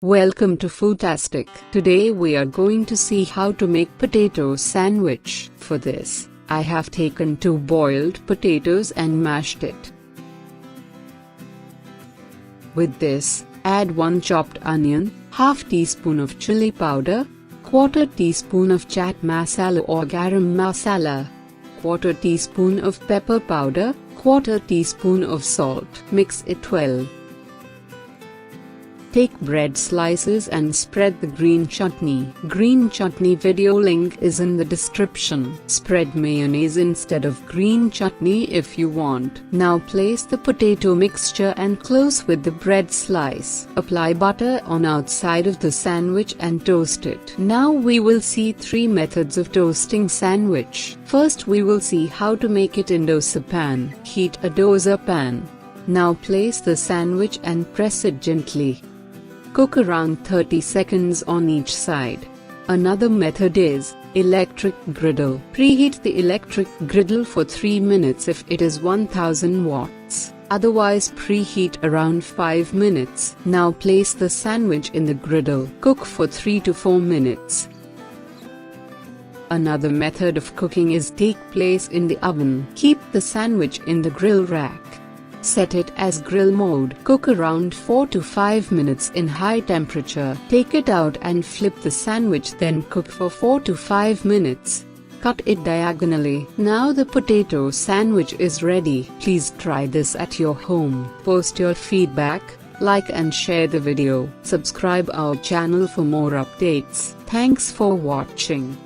Welcome to Foodtastic. Today we are going to see how to make potato sandwich. For this, I have taken 2 boiled potatoes and mashed it. With this, add 1 chopped onion, half teaspoon of chili powder, quarter teaspoon of chaat masala or garam masala, quarter teaspoon of pepper powder, quarter teaspoon of salt. Mix it well. Take bread slices and spread the green chutney. Green chutney video link is in the description. Spread mayonnaise instead of green chutney if you want. Now place the potato mixture and close with the bread slice. Apply butter on outside of the sandwich and toast it. Now we will see 3 methods of toasting sandwich. First we will see how to make it in dosa pan. Heat a dosa pan. Now place the sandwich and press it gently. Cook around 30 seconds on each side. Another method is electric griddle. Preheat the electric griddle for 3 minutes if it is 1000 watts. Otherwise preheat around 5 minutes. Now place the sandwich in the griddle. Cook for 3 to 4 minutes. Another method of cooking is take place in the oven. Keep the sandwich in the grill rack. Set it as grill mode. Cook around 4 to 5 minutes in high temperature. Take it out and flip the sandwich, then cook for 4 to 5 minutes. Cut it diagonally. Now the potato sandwich is ready. Please try this at your home. Post your feedback, like and share the video. Subscribe our channel for more updates. Thanks for watching.